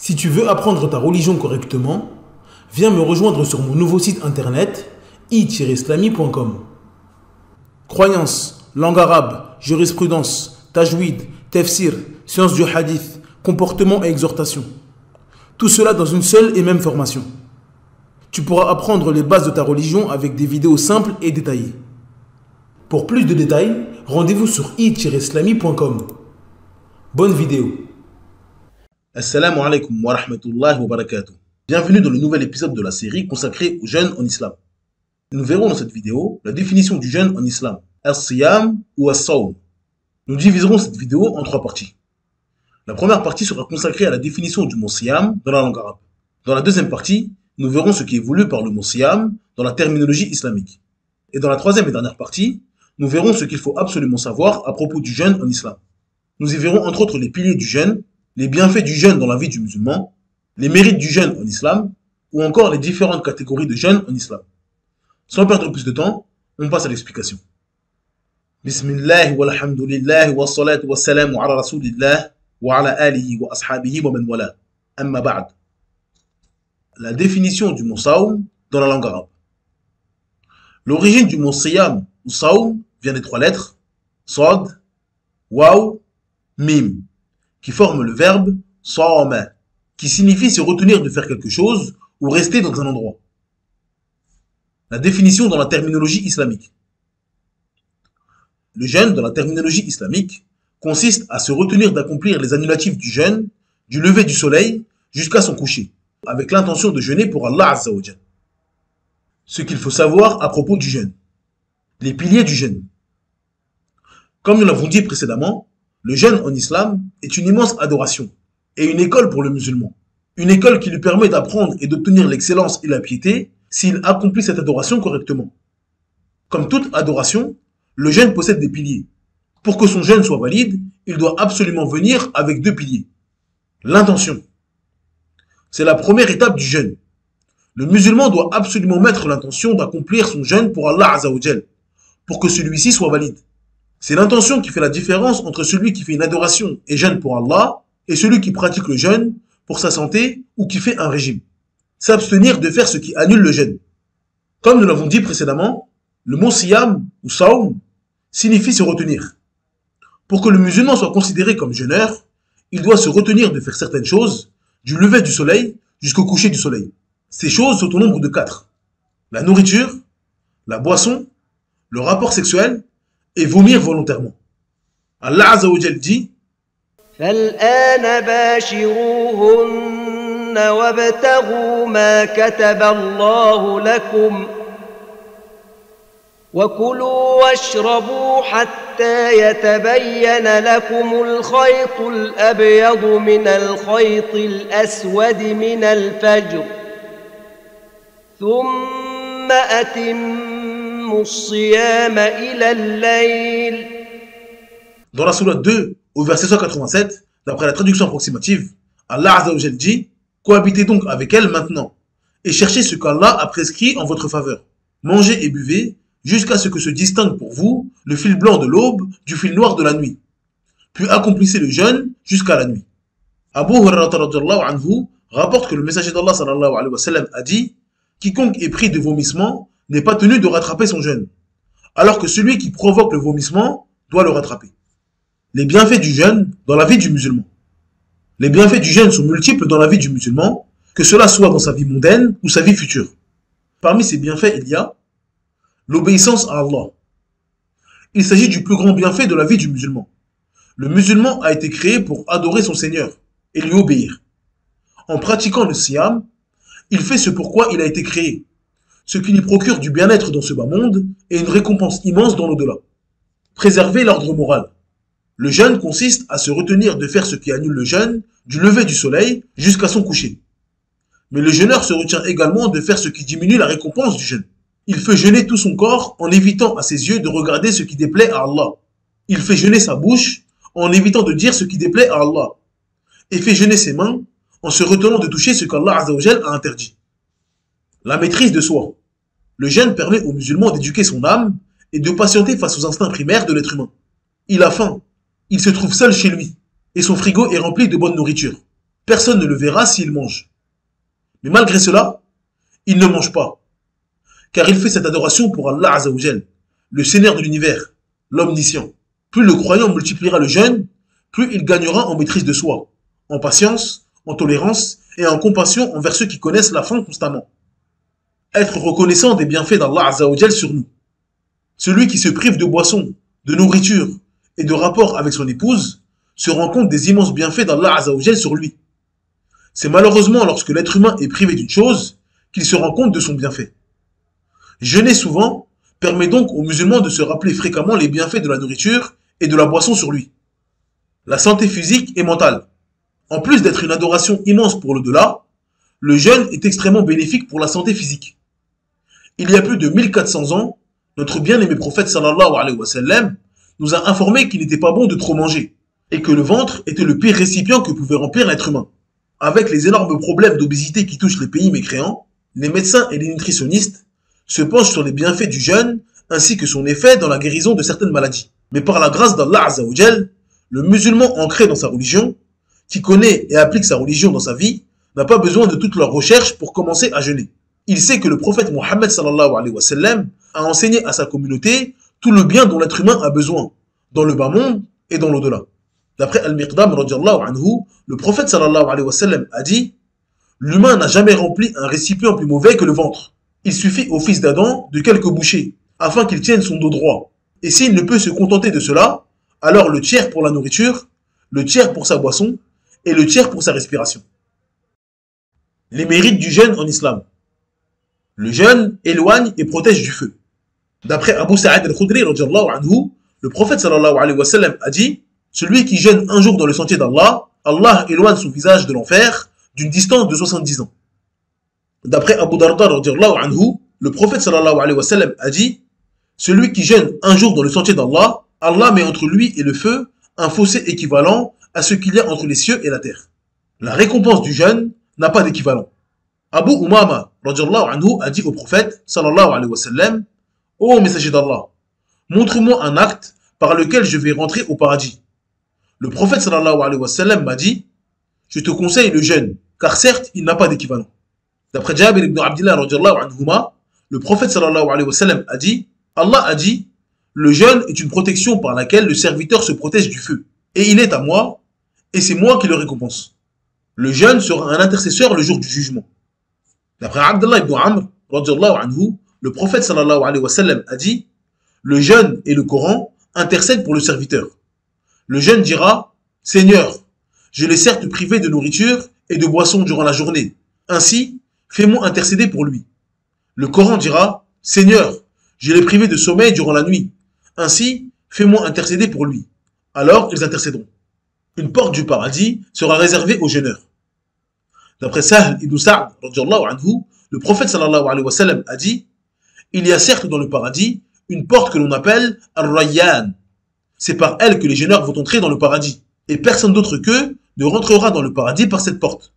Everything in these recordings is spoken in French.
Si tu veux apprendre ta religion correctement, viens me rejoindre sur mon nouveau site internet i-islami.com. Croyances, langue arabe, jurisprudence, tajwid, tafsir, sciences du hadith, comportement et exhortation. Tout cela dans une seule et même formation. Tu pourras apprendre les bases de ta religion avec des vidéos simples et détaillées. Pour plus de détails, rendez-vous sur i-islami.com. Bonne vidéo. Assalamu alaikum wa rahmatullahi wa barakatuh. Bienvenue dans le nouvel épisode de la série consacrée au jeûne en islam. Nous verrons dans cette vidéo la définition du jeûne en islam, as-siyam ou as-sawm. Nous diviserons cette vidéo en trois parties. La première partie sera consacrée à la définition du mot siyam dans la langue arabe. Dans la deuxième partie, nous verrons ce qui est voulu par le mot siyam dans la terminologie islamique. Et dans la troisième et dernière partie, nous verrons ce qu'il faut absolument savoir à propos du jeûne en islam. Nous y verrons entre autres les piliers du jeûne, les bienfaits du jeûne dans la vie du musulman, les mérites du jeûne en islam, ou encore les différentes catégories de jeûne en islam. Sans perdre plus de temps, on passe à l'explication. Bismillah walhamdulillah wa salatu wa salamu ala rasulillah wa ala alihi wa ashabihi wa man wala. Amma ba'd. La définition du mot sawm dans la langue arabe. L'origine du mot siyam ou sawm vient des trois lettres sad, waw, mim, qui forment le verbe sawma, qui signifie se retenir de faire quelque chose ou rester dans un endroit. La définition dans la terminologie islamique. Le jeûne dans la terminologie islamique consiste à se retenir d'accomplir les annulatifs du jeûne, du lever du soleil jusqu'à son coucher, avec l'intention de jeûner pour Allah Azza wa Jal. Ce qu'il faut savoir à propos du jeûne. Les piliers du jeûne. Comme nous l'avons dit précédemment, le jeûne en islam est une immense adoration et une école pour le musulman. Une école qui lui permet d'apprendre et d'obtenir l'excellence et la piété s'il accomplit cette adoration correctement. Comme toute adoration, le jeûne possède des piliers. Pour que son jeûne soit valide, il doit absolument venir avec deux piliers. L'intention. C'est la première étape du jeûne. Le musulman doit absolument mettre l'intention d'accomplir son jeûne pour Allah Azza wa Jal, pour que celui-ci soit valide. C'est l'intention qui fait la différence entre celui qui fait une adoration et jeûne pour Allah et celui qui pratique le jeûne pour sa santé ou qui fait un régime. S'abstenir de faire ce qui annule le jeûne. Comme nous l'avons dit précédemment, le mot siyam ou sawm signifie se retenir. Pour que le musulman soit considéré comme jeûneur, il doit se retenir de faire certaines choses, du lever du soleil jusqu'au coucher du soleil. Ces choses sont au nombre de 4. La nourriture, la boisson, le rapport sexuel et vomir volontairement. Allah Azza wa Jal dit فالآن باشروهن وابتغوا ما كتب الله لكم وكلوا واشربوا حتى يتبين لكم الخيط الأبيض من الخيط الأسود من الفجر ثم أتموا الصيام إلى الليل. Dans la sourate 2, au verset 187, d'après la traduction approximative, Allah Azza wa Jal dit « Cohabitez donc avec elle maintenant, et cherchez ce qu'Allah a prescrit en votre faveur. Mangez et buvez, jusqu'à ce que se distingue pour vous le fil blanc de l'aube du fil noir de la nuit. Puis accomplissez le jeûne jusqu'à la nuit. » Abu Hurairah radhiyallahu anhu rapporte que le messager d'Allah sallallahu alayhi wa sallam a dit « Quiconque est pris de vomissement n'est pas tenu de rattraper son jeûne, alors que celui qui provoque le vomissement doit le rattraper. » Les bienfaits du jeûne dans la vie du musulman. Les bienfaits du jeûne sont multiples dans la vie du musulman, que cela soit dans sa vie mondaine ou sa vie future. Parmi ces bienfaits, il y a l'obéissance à Allah. Il s'agit du plus grand bienfait de la vie du musulman. Le musulman a été créé pour adorer son Seigneur et lui obéir. En pratiquant le siyam, il fait ce pourquoi il a été créé, ce qui lui procure du bien-être dans ce bas monde et une récompense immense dans l'au-delà. Préserver l'ordre moral. Le jeûne consiste à se retenir de faire ce qui annule le jeûne, du lever du soleil jusqu'à son coucher. Mais le jeûneur se retient également de faire ce qui diminue la récompense du jeûne. Il fait jeûner tout son corps en évitant à ses yeux de regarder ce qui déplaît à Allah. Il fait jeûner sa bouche en évitant de dire ce qui déplaît à Allah. Et fait jeûner ses mains en se retenant de toucher ce qu'Allah Azza wa Jal a interdit. La maîtrise de soi. Le jeûne permet aux musulmans d'éduquer son âme et de patienter face aux instincts primaires de l'être humain. Il a faim. Il se trouve seul chez lui, et son frigo est rempli de bonne nourriture. Personne ne le verra s'il mange. Mais malgré cela, il ne mange pas. Car il fait cette adoration pour Allah Azzawajal, le Seigneur de l'univers, l'omniscient. Plus le croyant multipliera le jeûne, plus il gagnera en maîtrise de soi, en patience, en tolérance et en compassion envers ceux qui connaissent la faim constamment. Être reconnaissant des bienfaits d'Allah Azzawajal sur nous. Celui qui se prive de boissons, de nourriture et de rapports avec son épouse se rend compte des immenses bienfaits d'Allah Azzawajal sur lui. C'est malheureusement lorsque l'être humain est privé d'une chose qu'il se rend compte de son bienfait. Jeûner souvent permet donc aux musulmans de se rappeler fréquemment les bienfaits de la nourriture et de la boisson sur lui. La santé physique et mentale. En plus d'être une adoration immense pour l'au-delà, le jeûne est extrêmement bénéfique pour la santé physique. Il y a plus de 1400 ans, notre bien-aimé prophète sallallahu alayhi wa sallam nous a informé qu'il n'était pas bon de trop manger et que le ventre était le pire récipient que pouvait remplir l'être humain. Avec les énormes problèmes d'obésité qui touchent les pays mécréants, les médecins et les nutritionnistes se penchent sur les bienfaits du jeûne ainsi que son effet dans la guérison de certaines maladies. Mais par la grâce d'Allah Azzawajal, le musulman ancré dans sa religion, qui connaît et applique sa religion dans sa vie, n'a pas besoin de toutes leurs recherches pour commencer à jeûner. Il sait que le prophète Mohammed sallallahu alayhi wa sallam a enseigné à sa communauté tout le bien dont l'être humain a besoin, dans le bas monde et dans l'au-delà. D'après Al-Miqdam radiyallahu anhu, le prophète sallallahu alayhi wa sallam a dit « L'humain n'a jamais rempli un récipient plus mauvais que le ventre. Il suffit au fils d'Adam de quelques bouchées, afin qu'il tienne son dos droit. Et s'il ne peut se contenter de cela, alors le tiers pour la nourriture, le tiers pour sa boisson, et le tiers pour sa respiration. » Les mérites du jeûne en islam. Le jeûne éloigne et protège du feu. D'après Abu Sa'id al-Khudri radiyallahu anhu, le prophète sallallahu alayhi wa sallam a dit « Celui qui jeûne un jour dans le sentier d'Allah, Allah éloigne son visage de l'enfer d'une distance de 70 ans. » D'après Abu Darda radiyallahu anhu, le prophète sallallahu alayhi wa sallam a dit « Celui qui jeûne un jour dans le sentier d'Allah, Allah met entre lui et le feu un fossé équivalent à ce qu'il y a entre les cieux et la terre. » La récompense du jeûne n'a pas d'équivalent. Abu Umama radiyallahu anhu a dit au prophète sallallahu alayhi wa sallam « Ô messager d'Allah, montre-moi un acte par lequel je vais rentrer au paradis. » Le prophète sallallahu alayhi wa sallam m'a dit « Je te conseille le jeûne, car certes, il n'a pas d'équivalent. » D'après Jabir ibn Abdillah radiyallahu anhuma, le prophète sallallahu alayhi wa sallam a dit « Allah a dit « Le jeûne est une protection par laquelle le serviteur se protège du feu. Et il est à moi, et c'est moi qui le récompense. Le jeûne sera un intercesseur le jour du jugement. » D'après Abdullah ibn Amr radiyallahu anhu, le prophète sallallahu alayhi wa sallam a dit « Le jeûne et le Coran intercèdent pour le serviteur. Le jeûne dira « Seigneur, je l'ai certes privé de nourriture et de boisson durant la journée. Ainsi, fais-moi intercéder pour lui. » Le Coran dira « Seigneur, je l'ai privé de sommeil durant la nuit. Ainsi, fais-moi intercéder pour lui. » Alors ils intercéderont. Une porte du paradis sera réservée aux jeûneurs. D'après Sahl ibn Sa'd radiyallahu anhu, le prophète sallallahu alayhi wa sallam a dit « Il y a certes dans le paradis une porte que l'on appelle Ar-Rayyan. C'est par elle que les jeûneurs vont entrer dans le paradis, et personne d'autre qu'eux ne rentrera dans le paradis par cette porte.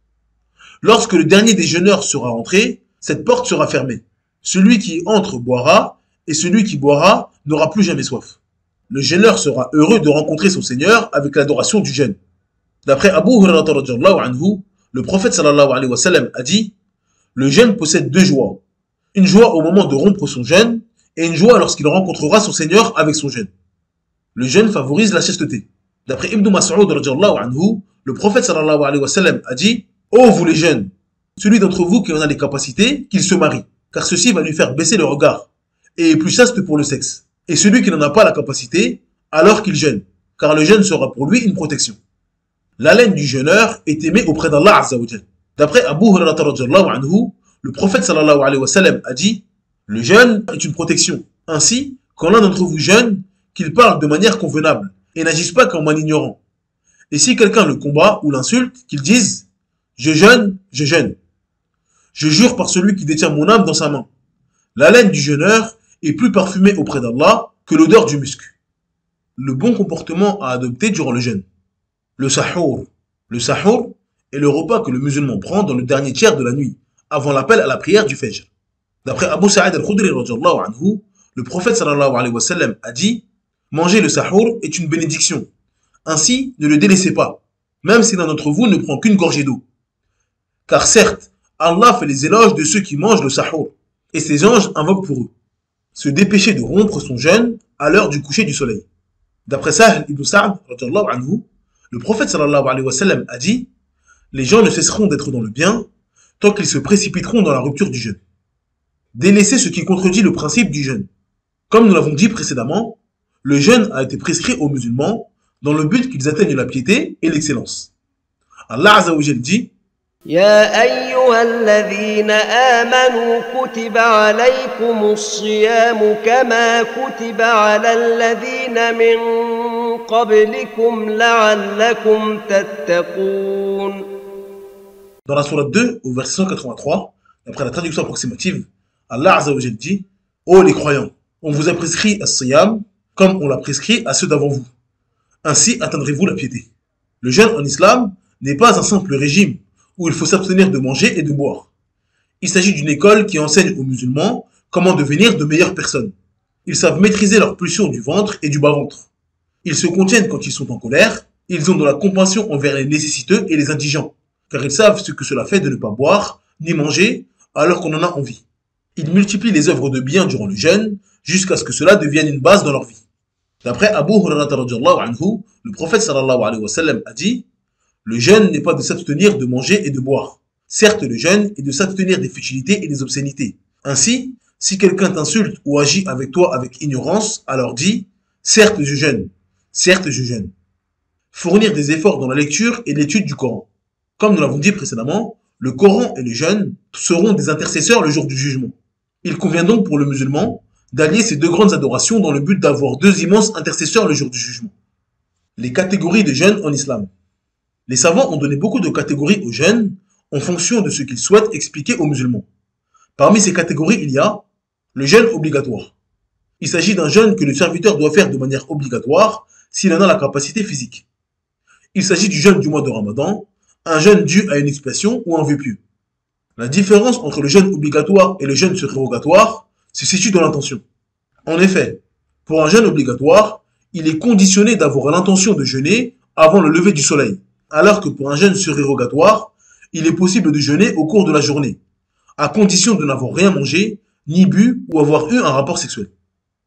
Lorsque le dernier des jeûneurs sera entré, cette porte sera fermée. Celui qui entre boira, et celui qui boira n'aura plus jamais soif. Le jeûneur sera heureux de rencontrer son Seigneur avec l'adoration du jeûne. D'après Abu Hurairah radiyallahu anhu, le prophète sallallahu alayhi wa sallam a dit « Le jeûne possède deux joies. Une joie au moment de rompre son jeûne, et une joie lorsqu'il rencontrera son Seigneur avec son jeûne. Le jeûne favorise la chasteté. D'après Ibn Mas'ud radiyallahu anhu, le prophète sallallahu alayhi wa sallam a dit « Ô vous les jeunes, celui d'entre vous qui en a les capacités, qu'il se marie, car ceci va lui faire baisser le regard, et est plus chaste pour le sexe. Et celui qui n'en a pas la capacité, alors qu'il jeûne, car le jeûne sera pour lui une protection. » L'haleine du jeûneur est aimée auprès d'Allah Azzawajal. D'après Abu Hurairah radiyallahu anhu, le prophète sallallahu alayhi wa sallam a dit « Le jeûne est une protection. Ainsi, quand l'un d'entre vous jeûne, qu'il parle de manière convenable et n'agisse pas comme un ignorant. Et si quelqu'un le combat ou l'insulte, qu'il dise « Je jeûne, je jeûne. Je jure par celui qui détient mon âme dans sa main. L'haleine du jeûneur est plus parfumée auprès d'Allah que l'odeur du musc. » Le bon comportement à adopter durant le jeûne. Le sahour. Le sahour est le repas que le musulman prend dans le dernier tiers de la nuit, avant l'appel à la prière du Fajr. D'après Abu Sa'id al-Khudri radiyallahu anhu, le prophète sallallahu alayhi wa sallam a dit « Manger le sahour est une bénédiction. Ainsi, ne le délaissez pas. même si l'un d'entre vous ne prend qu'une gorgée d'eau. Car certes, Allah fait les éloges de ceux qui mangent le sahur, et ses anges invoquent pour eux. Se dépêcher de rompre son jeûne à l'heure du coucher du soleil. D'après Sahl ibn Sa'd, le prophète sallallahu alayhi wa sallam a dit « Les gens ne cesseront d'être dans le bien tant qu'ils se précipiteront dans la rupture du jeûne. » Délaisser ce qui contredit le principe du jeûne. Comme nous l'avons dit précédemment, le jeûne a été prescrit aux musulmans dans le but qu'ils atteignent la piété et l'excellence. Allah Azza wa Jal dit يا أيها الذين آمنوا كتب عليكم الصيام كما كتب على الذين من قبلكم لعلكم تتقون. Dans la sourate 2, au verset 183, d'après la traduction approximative, Allah Azza wa Jal dit Ô les croyants, on vous a prescrit as-siyam comme on l'a prescrit à ceux d'avant vous. Ainsi atteindrez-vous la piété. Le jeûne en islam n'est pas un simple régime où il faut s'abstenir de manger et de boire. Il s'agit d'une école qui enseigne aux musulmans comment devenir de meilleures personnes. Ils savent maîtriser leurs pulsions du ventre et du bas-ventre. Ils se contiennent quand ils sont en colère, ils ont de la compassion envers les nécessiteux et les indigents, car ils savent ce que cela fait de ne pas boire ni manger alors qu'on en a envie. Ils multiplient les œuvres de bien durant le jeûne jusqu'à ce que cela devienne une base dans leur vie. D'après Abu Hurairah radhiyallahu anhu, le prophète sallallahu alayhi wa sallam a dit le jeûne n'est pas de s'abstenir de manger et de boire. Certes, le jeûne est de s'abstenir des futilités et des obscénités. Ainsi, si quelqu'un t'insulte ou agit avec toi avec ignorance, alors dis « Certes, je jeûne. Certes, je jeûne. » Fournir des efforts dans la lecture et l'étude du Coran. Comme nous l'avons dit précédemment, le Coran et le jeûne seront des intercesseurs le jour du jugement. Il convient donc pour le musulman d'allier ces deux grandes adorations dans le but d'avoir deux immenses intercesseurs le jour du jugement. Les catégories de jeûne en islam. Les savants ont donné beaucoup de catégories au jeûne en fonction de ce qu'ils souhaitent expliquer aux musulmans. Parmi ces catégories, il y a le jeûne obligatoire. Il s'agit d'un jeûne que le serviteur doit faire de manière obligatoire s'il en a la capacité physique. Il s'agit du jeûne du mois de Ramadan, un jeûne dû à une expiation ou un vœu pieux. La différence entre le jeûne obligatoire et le jeûne surrogatoire se situe dans l'intention. En effet, pour un jeûne obligatoire, il est conditionné d'avoir l'intention de jeûner avant le lever du soleil. Alors que pour un jeûne surrogatoire, il est possible de jeûner au cours de la journée, à condition de n'avoir rien mangé, ni bu ou avoir eu un rapport sexuel.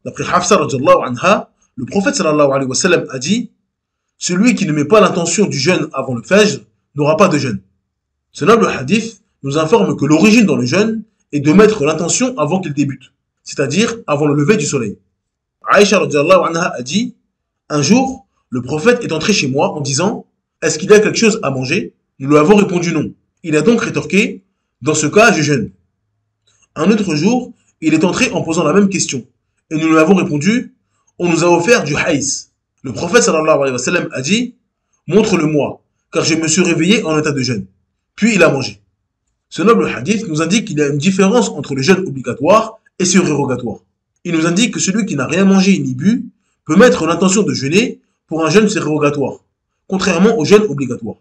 D'après Hafsa radhiyallahu anha, le prophète sallallahu alayhi wa sallam a dit « Celui qui ne met pas l'intention du jeûne avant le fajr n'aura pas de jeûne. » Ce noble hadith nous informe que l'origine dans le jeûne est de mettre l'intention avant qu'il débute, c'est-à-dire avant le lever du soleil. Aïcha radhiyallahu anha a dit « Un jour, le prophète est entré chez moi en disant « Est-ce qu'il y a quelque chose à manger ?» Nous lui avons répondu non. Il a donc rétorqué « Dans ce cas, je jeûne. » Un autre jour, il est entré en posant la même question. Et nous lui avons répondu « On nous a offert du haïs. » Le prophète sallallahu alayhi wa sallam a dit « Montre-le-moi, car je me suis réveillé en état de jeûne. » Puis il a mangé. Ce noble hadith nous indique qu'il y a une différence entre le jeûne obligatoire et surrogatoire. Il nous indique que celui qui n'a rien mangé ni bu peut mettre l'intention de jeûner pour un jeûne surrogatoire, contrairement au jeûne obligatoire.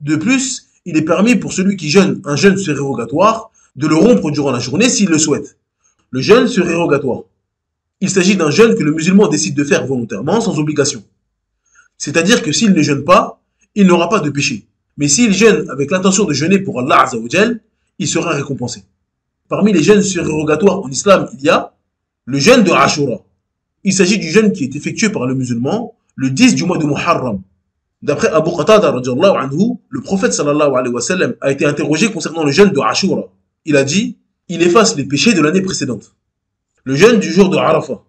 De plus, il est permis pour celui qui jeûne un jeûne surrogatoire de le rompre durant la journée s'il le souhaite. Le jeûne surrogatoire. Il s'agit d'un jeûne que le musulman décide de faire volontairement sans obligation. C'est-à-dire que s'il ne jeûne pas, il n'aura pas de péché. Mais s'il jeûne avec l'intention de jeûner pour Allah Azza wa Jal, il sera récompensé. Parmi les jeûnes surrogatoires en islam, il y a le jeûne de Ashura. Il s'agit du jeûne qui est effectué par le musulman le 10 du mois de Muharram. D'après Abu Qatada radhiyallahu anhu, le prophète sallallahu alayhi wa sallam a été interrogé concernant le jeûne de Ashura. Il a dit « Il efface les péchés de l'année précédente. » Le jeûne du jour de Arafah.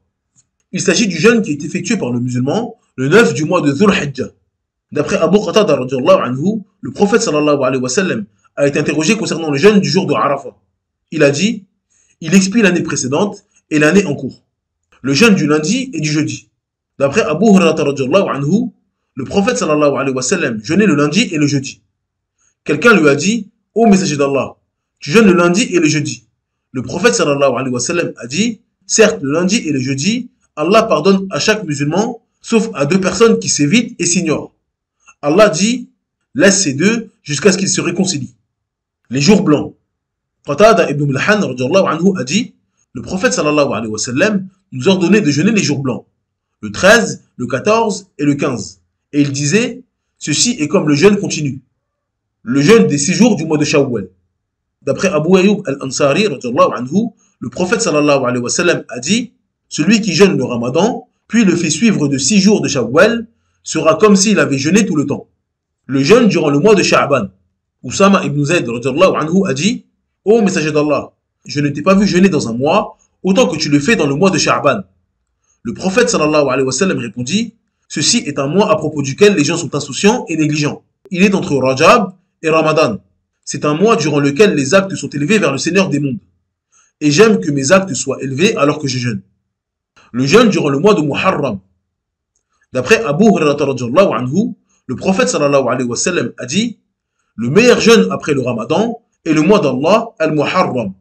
Il s'agit du jeûne qui est effectué par le musulman le 9 du mois de Dhul Hijjah. D'après Abu Qatada radhiyallahu anhu, le prophète sallallahu alayhi wa sallam a été interrogé concernant le jeûne du jour de Arafah. Il a dit « Il expie l'année précédente et l'année en cours. » Le jeûne du lundi et du jeudi. D'après Abu Hurairah radhiyallahu anhu, le prophète sallallahu alayhi wa sallam jeûnait le lundi et le jeudi. Quelqu'un lui a dit « Ô messager d'Allah, tu jeûnes le lundi et le jeudi. » Le prophète sallallahu alayhi wa sallam a dit « Certes, le lundi et le jeudi, Allah pardonne à chaque musulman, sauf à deux personnes qui s'évitent et s'ignorent. Allah dit « Laisse ces deux jusqu'à ce qu'ils se réconcilient. » Les jours blancs. Qatada ibn Milhan radhiyallahu anhu a dit « Le prophète sallallahu alayhi wa sallam nous ordonnait de jeûner les jours blancs, le 13, le 14 et le 15. Et il disait « Ceci est comme le jeûne continu. Le jeûne des 6 jours du mois de Shawwal. D'après Abu Ayyub al-Ansari, le prophète sallallahu alayhi wa sallam a dit: celui qui jeûne le ramadan, puis le fait suivre de 6 jours de Shawwal, sera comme s'il avait jeûné tout le temps. Le jeûne durant le mois de Sha'ban. Oussama ibn Zayd a dit: ô messager d'Allah, je ne t'ai pas vu jeûner dans un mois autant que tu le fais dans le mois de Sha'ban. Le prophète sallallahu alayhi wa sallam répondit: ceci est un mois à propos duquel les gens sont insouciants et négligents. Il est entre Rajab et Ramadan. C'est un mois durant lequel les actes sont élevés vers le Seigneur des mondes. Et j'aime que mes actes soient élevés alors que je jeûne. Le jeûne durant le mois de Muharram. D'après Abu Hurairah anhu, le prophète sallallahu alayhi wa sallam a dit: le meilleur jeûne après le Ramadan est le mois d'Allah al-Muharram.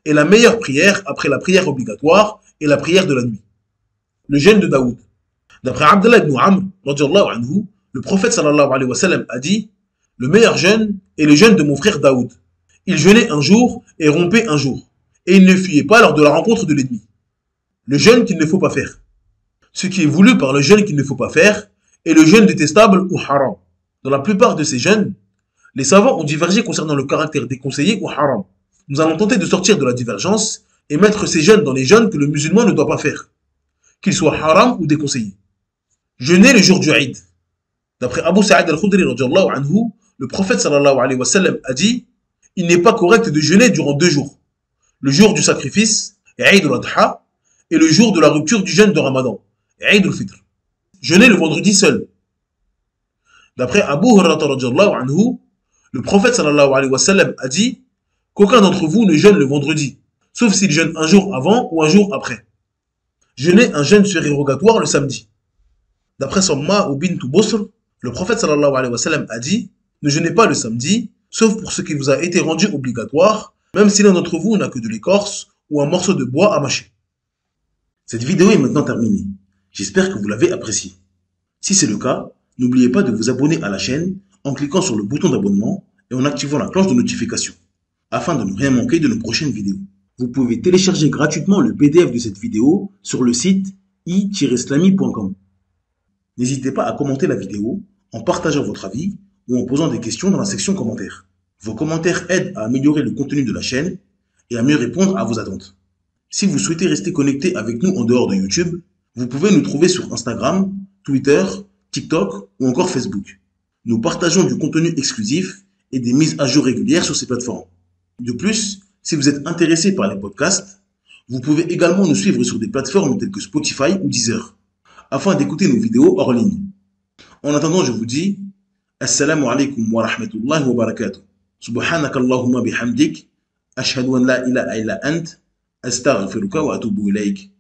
Et la meilleure prière après la prière obligatoire est la prière de la nuit. Le jeûne de Daoud. D'après Abdullah ibn Amr anhu, le prophète sallallahu alayhi wa sallam a dit: le meilleur jeûne est le jeûne de mon frère Daoud. Il jeûnait un jour et rompait un jour. Et il ne fuyait pas lors de la rencontre de l'ennemi. Le jeûne qu'il ne faut pas faire. Ce qui est voulu par le jeûne qu'il ne faut pas faire est le jeûne détestable ou haram. Dans la plupart de ces jeûnes, les savants ont divergé concernant le caractère déconseillé ou haram. Nous allons tenter de sortir de la divergence et mettre ces jeûnes dans les jeûnes que le musulman ne doit pas faire, qu'ils soient haram ou déconseillés. Jeûner le jour du Eid. D'après Abu Sa'id al-Khudri anhu, le prophète sallallahu alayhi wa sallam a dit: il n'est pas correct de jeûner durant 2 jours. Le jour du sacrifice, Eid al-Adha, et le jour de la rupture du jeûne de Ramadan, Eid al-Fitr. Jeûner le vendredi seul. D'après Abu Hurairah anhu, le prophète sallallahu alayhi wa sallam a dit qu'aucun d'entre vous ne jeûne le vendredi, sauf s'il jeûne un jour avant ou un jour après. Jeûner un jeûne surérogatoire le samedi. D'après Samma ou bint Busr, le prophète sallallahu alayhi wa sallam a dit: ne jeûnez pas le samedi, sauf pour ce qui vous a été rendu obligatoire, même si l'un d'entre vous n'a que de l'écorce ou un morceau de bois à mâcher. Cette vidéo est maintenant terminée. J'espère que vous l'avez appréciée. Si c'est le cas, n'oubliez pas de vous abonner à la chaîne en cliquant sur le bouton d'abonnement et en activant la cloche de notification, afin de ne rien manquer de nos prochaines vidéos. Vous pouvez télécharger gratuitement le PDF de cette vidéo sur le site i-slami.com. N'hésitez pas à commenter la vidéo en partageant votre avis ou en posant des questions dans la section commentaires. Vos commentaires aident à améliorer le contenu de la chaîne et à mieux répondre à vos attentes. Si vous souhaitez rester connecté avec nous en dehors de YouTube, vous pouvez nous trouver sur Instagram, Twitter, TikTok ou encore Facebook. Nous partageons du contenu exclusif et des mises à jour régulières sur ces plateformes. De plus, si vous êtes intéressé par les podcasts, vous pouvez également nous suivre sur des plateformes telles que Spotify ou Deezer, afin d'écouter nos vidéos hors ligne. En attendant, je vous dis Assalamu alaikum wa rahmatullahi wa barakatuh. Subhanakallahumma bihamdik. Ashhadu an la ilaha illa ant. Astaghfiruka wa atubu ilayk.